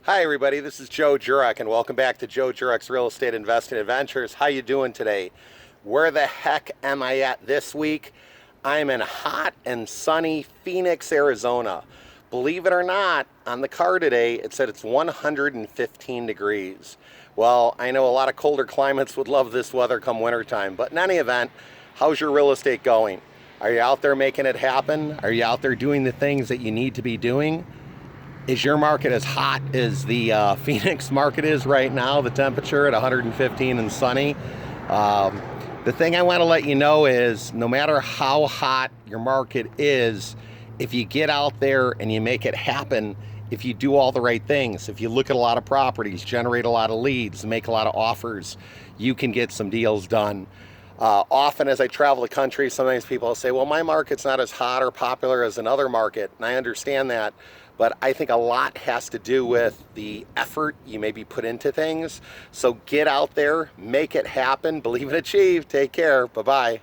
Hi everybody, this is Joe Jurek and welcome back to Joe Jurek's Real Estate Investing Adventures. How you doing today? Where the heck am I at this week? I'm in hot and sunny Phoenix, Arizona. Believe it or not, on the car today it said it's 115 degrees. Well, I know a lot of colder climates would love this weather come wintertime, but in any event, how's your real estate going? Are you out there making it happen? Are you out there doing the things that you need to be doing? Is your market as hot as the Phoenix market is right now, the temperature at 115 and sunny? The thing I want to let you know is no matter how hot your market is, if you get out there and you make it happen, if you do all the right things, if you look at a lot of properties, generate a lot of leads, make a lot of offers, you can get some deals done. Often as I travel the country, sometimes people say, well, my market's not as hot or popular as another market, and I understand that. But I think a lot has to do with the effort you maybe put into things. So get out there, make it happen, believe and achieve. Take care. Bye-bye.